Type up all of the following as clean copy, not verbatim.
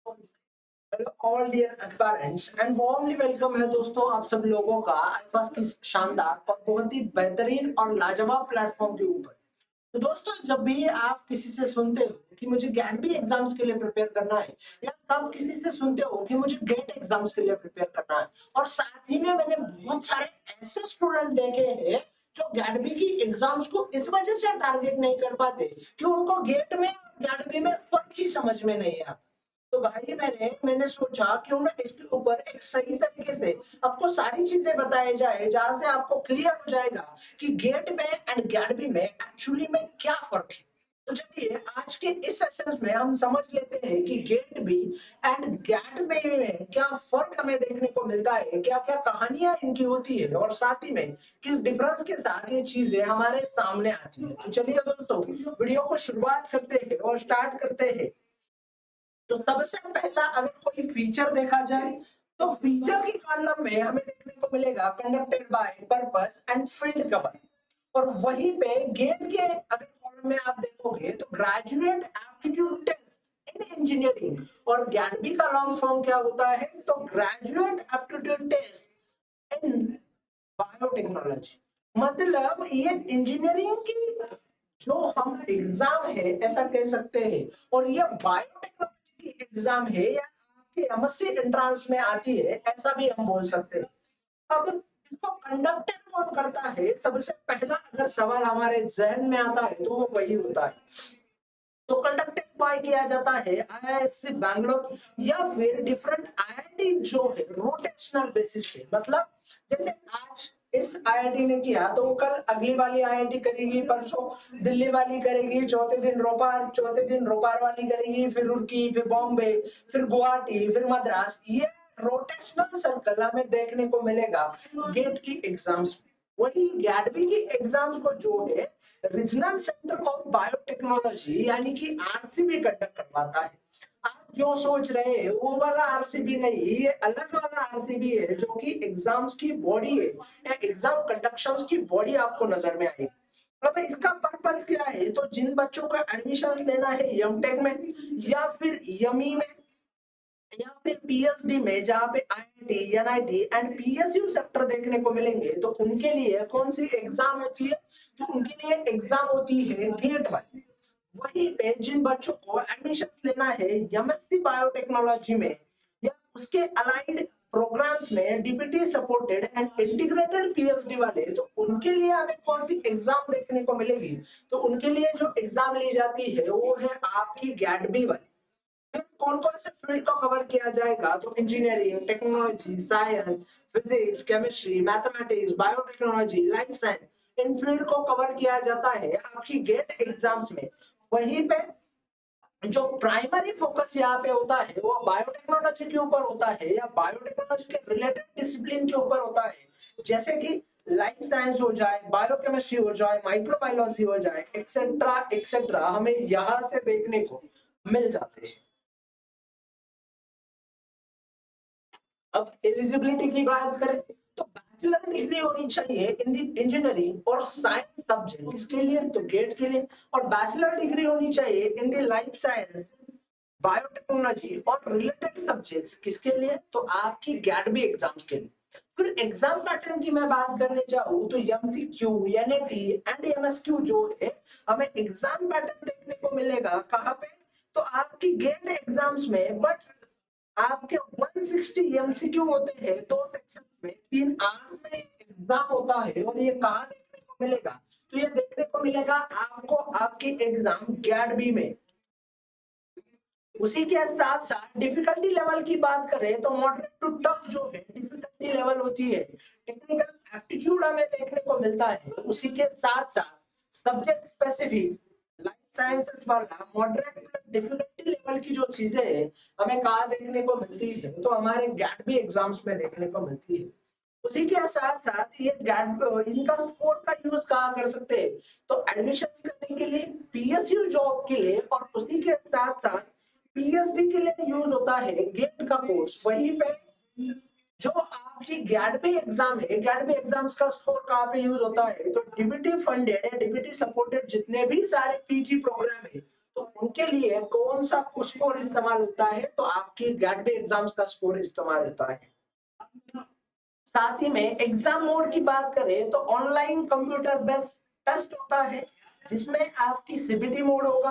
Hello all dear aspirants and warmly welcome है दोस्तों आप सब लोगों का आईपास की शानदार और बहुत ही बेहतरीन और लाजवाब प्लेटफॉर्म के ऊपर। तो दोस्तों जब भी आप किसी से सुनते हो कि मुझे गैट एग्जाम्स के लिए प्रिपेयर करना है या तब किसी से सुनते हो कि मुझे गेट एग्जाम्स के लिए प्रिपेयर करना है, और साथ ही में मैंने बहुत सारे ऐसे स्टूडेंट देखे हैं जो गैट की एग्जाम्स को इस वजह से टारगेट नहीं कर पाते कि उनको गेट में और गैट में फर्क ही समझ में नहीं आता। तो भाई मैंने सोचा क्यों ना इसके ऊपर एक सही तरीके से आपको सारी चीजें बताई जाए जहां से आपको क्लियर हो जाएगा कि गेट में एंड गैडबी में एक्चुअली में क्या फर्क है। तो चलिए आज के इस सेशन में हम समझ लेते हैं कि गेट बी एंड गैट में क्या फर्क हमें देखने को मिलता है, क्या क्या कहानियां इनकी होती है और साथ ही में किस डिफरेंस के साथ ये चीजें हमारे सामने आती है। तो चलिए दोस्तों वीडियो को शुरुआत करते हैं और स्टार्ट करते हैं। तो सबसे पहला अगर कोई फीचर देखा जाए तो फीचर की कॉलम में हमें देखने को मिलेगा conducted by purpose and field cover, और वहीं पे गेट के अगर कॉलम में आप देखोगे तो graduate aptitude test in engineering, और गैडबी का लॉन्ग फॉर्म क्या होता है तो graduate aptitude test in biotechnology. मतलब ये इंजीनियरिंग की जो हम एग्जाम है ऐसा कह सकते हैं, और ये बायोटेक्नोलॉजी की एग्जाम है या आपके एमएससी एंट्रेंस में आती है ऐसा भी हम बोल सकते हैं। अब इसको कंडक्टेड कौन करता है, सबसे पहला अगर सवाल हमारे जहन में आता है तो वो वही होता है। तो कंडक्टेड बाय किया जाता है आईआईएससी बैंगलोर या फिर डिफरेंट आईआईटी जो है रोटेशनल बेसिस पे। मतलब जैसे आज इस आईआईटी ने किया तो वो कल अगली वाली आईआईटी करेगी, परसों दिल्ली वाली करेगी, चौथे दिन रोपार वाली करेगी, फिर रुड़की, फिर बॉम्बे, फिर गुवाहाटी, फिर मद्रास। ये रोटेशनल सर्कल हमें देखने को मिलेगा गेट की एग्जाम्स में। वही गैडबी की एग्जाम्स को जो है रीजनल सेंटर ऑफ बायोटेक्नोलॉजी यानी कि आरसीबी कंडक्ट करवाता है। आप जो सोच रहे हैं वो वाला आरसीबी नहीं, ये अलग वाला आरसीबी है जो कि एग्जाम्स की बॉडी है या एग्जाम कंडक्शंस की बॉडी आपको नजर में आएगी। अब इसका पर्पज क्या है, तो जिन बच्चों का एडमिशन लेना है एमटेक में या फिर यमी में या फिर पीएचडी में जहाँ पे IIT, NIT and PSU sector देखने को मिलेंगे, तो उनके लिए कौन सी एग्जाम होती है, तो उनके लिए एग्जाम होती है गेट वाली। वहीं पे जिन बच्चों को एडमिशन लेना है एमएससी बायोटेक्नोलॉजी में या उसके अलाइड प्रोग्राम्स में DPT supported and integrated PhD वाले, तो उनके लिए हमें कौन सी एग्जाम देखने को मिलेगी, तो उनके लिए जो एग्जाम ली जाती है वो है आपकी गैडबी वाली। कौन कौन से फील्ड को कवर किया जाएगा, तो engineering, technology, science, physics, chemistry, mathematics, biotechnology, life science, इन फील्ड को कवर किया जाता है आपकी गेट एग्जाम्स में। वहीं पे जो प्राइमरी फोकस यहाँ पे होता है वो बायोटेक्नोलॉजी के ऊपर होता है या बायोटेक्नोलॉजी के रिलेटेड डिसिप्लिन के ऊपर होता है, जैसे कि लाइफ साइंस हो जाए, बायोकेमिस्ट्री हो जाए, माइक्रोबायोलॉजी हो जाए, एक्सेट्रा एक्सेट्रा, हमें यहाँ से देखने को मिल जाते हैं। अब एलिजिबिलिटी की बात करें तो बैचलर डिग्री होनी चाहिए इन दी इंजीनियरिंग और साइंस सब्जेक्ट, किसके लिए तो गेट के लिए, और बैचलर डिग्री होनी चाहिए इन दी लाइफ साइंस, बायोटेक्नोलॉजी और रिलेटेड सब्जेक्ट्स, किसके लिए तो आपकी गैडबी एग्जाम्स के लिए। फिर एग्जाम पैटर्न की मैं बात करने जाऊं तो एमसीक्यू, एनएटी एंड एमएसक्यू जो है हमें एग्जाम पैटर्न देखने को मिलेगा कहाँ पे, तो आपकी गेट एग्जाम्स में। बट आपके 160 एमसीक्यू होते हैं दो सेक्शन में, 3 आवर्स में एग्जाम होता है, और ये कहाँ देखने को मिलेगा, तो ये देखने को मिलेगा आपको आपकी एग्जाम गैडबी में। उसी के साथ साथ डिफिकल्टी लेवल की बात करें तो मॉडरेट टू टफ जो है डिफिकल्टी लेवल होती है, टेक्निकल एप्टीट्यूड हमें देखने को मिलता है। उसी के साथ साथ सब्जेक्ट स्पेसिफिक लाइफ साइंसेस वाला मॉडरेट डिफिकल्टी लेवल की जो चीजें है हमें कहाँ देखने को मिलती है, तो हमारे गैडबी एग्जाम्स में देखने को मिलती है। उसी के साथ साथ ये इनका स्कोर का यूज कहाँ कर सकते हैं, तो एडमिशन करने के लिए, पीएसयू जॉब के लिए, और उसी के साथ साथ पीएचडी के लिए यूज होता है गेट का कोर्स। वहीं पे जो आपकी गैडबी एग्जाम है, गैडबी एग्जाम्स का स्कोर कहाँ पे यूज होता है, तो डीबीटी फंडेड या डीबीटी सपोर्टेड जितने भी सारे पीजी प्रोग्राम है तो उनके लिए कौन सा स्कोर इस्तेमाल होता है, तो आपकी गेट बी एग्जाम्स का स्कोर इस्तेमाल होता है। साथ ही में एग्जाम मोड की बात करें तो ऑनलाइन कंप्यूटर बेस्ड टेस्ट होता है जिसमें आपकी सीबीटी मोड होगा।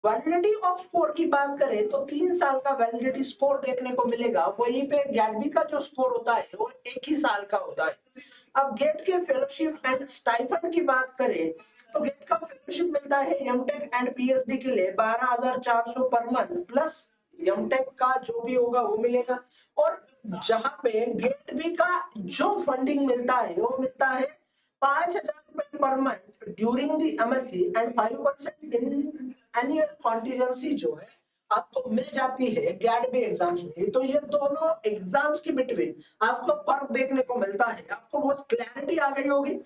वैलिडिटी ऑफ स्कोर की बात करें तो 3 साल का वैलिडिटी स्कोर देखने को मिलेगा, वहीं पे गेट बी का जो स्कोर होता है वो 1 ही साल का होता है। अब गेट के फेलोशिप एंड स्टाइपेंड की बात करें तो गेट का फेलोशिप मिलता है एमटेक एंड पीएचडी के लिए 12,400 पर मंथ, प्लस एमटेक का जो भी होगा वो मिलेगा। और जहां पे गेट बी का जो फंडिंग मिलता है वो मिलता है 5,000 रुपए per month during the MSc and 5% in annual contingency जो है आपको मिल जाती है गेट बी एग्जाम्स में। तो ये दोनों एग्जाम्स के बिटवीन आपको फर्क देखने को मिलता है, आपको बहुत क्लैरिटी आ गई होगी।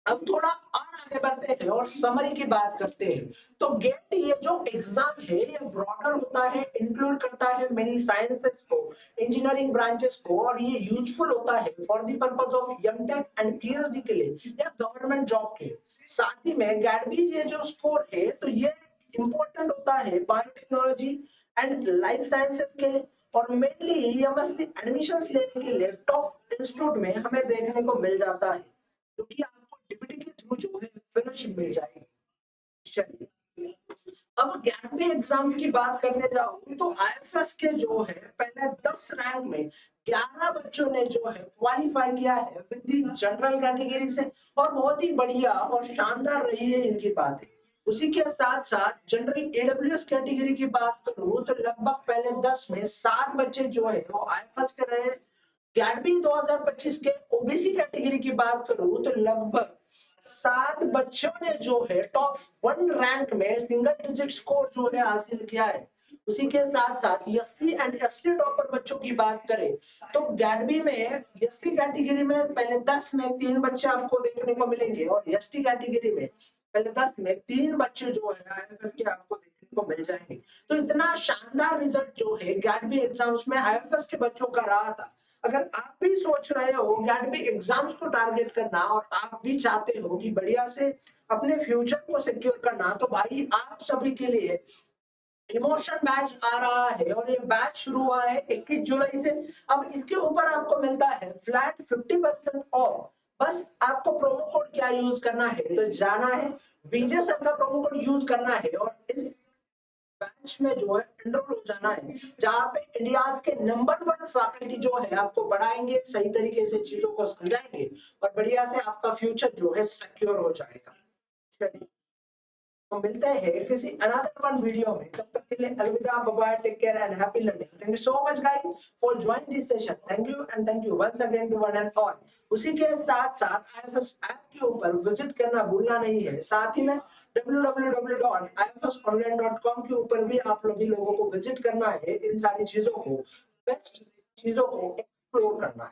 अब थोड़ा और आगे बढ़ते हैं और समरी की बात करते हैं। तो गेट ये जो एग्जाम है ये ब्रॉडर होता है, इंक्लूड करता है मेनी साइंसेस को, इंजीनियरिंग ब्रांचेस को, और ये यूजफुल होता है for the purpose of MTech and PhD के लिए या गवर्नमेंट जॉब के। साथ ही में गेट बी ये जो स्कोर है तो ये इंपॉर्टेंट होता है बायोटेक्नोलॉजी एंड लाइफ साइंसेस के लिए, और मेनली एमएससी एडमिशन लेने के लिए टॉप इंस्टीट्यूट में हमें देखने को मिल जाता है, क्योंकि आपको डीपीटी के थ्रू जो है फेलोशिप मिल जाएगी। चलिए अब गेट बी एग्जाम्स की बात करने जाऊं तो आईएफएस के जो है पहले 10 रैंक में 11 बच्चों ने जो है क्वालिफाई किया है विद द जनरल कैटेगरी से, और बहुत ही बढ़िया और शानदार रही है इनकी बातें। उसी के साथ साथ जनरल एडब्ल्यूएस कैटेगरी की बात करूं तो लगभग पहले 10 में 7 बच्चे जो है वो आईएफएस कर रहे हैं। गेट बी 2025 के ओबीसी कैटेगरी की बात करूं तो लगभग 7 बच्चों ने जो है टॉप 1 रैंक में सिंगल डिजिट स्कोर जो है हासिल किया है। उसी के साथ साथ एससी एंड एसटी टॉपर बच्चों की बात करें तो गेट बी में एससी कैटेगरी में पहले 10 में 3 बच्चे आपको देखने को मिलेंगे, और एसटी कैटेगरी में पहले 10 में 3 बच्चे जो है आईएफएस के आपको देखने को मिल जाएंगे। तो इतना शानदार रिजल्ट जो है गेट बी एग्जाम्स में आईएफएस के बच्चों का रहा था। अगर आप भी सोच रहे हो गेट बी एग्जाम्स को टारगेट करना और आप भी चाहते हो कि बढ़िया से अपने फ्यूचर को सिक्योर करना, तो भाई आप सभी के लिए इमोशन बैच आ रहा है, और ये बैच शुरू हुआ है 21 जुलाई से। अब इसके ऊपर आपको मिलता है फ्लैट 50% ऑफ। बस आपको प्रोमो कोड क्या यूज करना है, तो जाना है विजय सर का प्रोमो कोड यूज करना है और इस बैच में जो है एनरोल हो जाना है, जहाँ पे इंडिया के नंबर 1 फैकल्टी जो है आपको पढ़ाएंगे, सही तरीके से चीजों को समझाएंगे, और बढ़िया से आपका फ्यूचर जो है सिक्योर हो जाएगा। चलिए तो मिलते हैं किसी अनदर वन वीडियो में, तब तक के लिए अलविदा, bye bye, take care and happy learning. Thank you so much guys for join this session. Thank you and thank you once again to one and all. उसी के साथ साथ आईएफएस ऐप के ऊपर विजिट करना भूलना नहीं है। साथ ही में www.ifsonline.com के ऊपर भी आप लोगों को विजिट करना है, इन सारी चीजों को, बेस्ट चीजों को एक्सप्लोर करना है।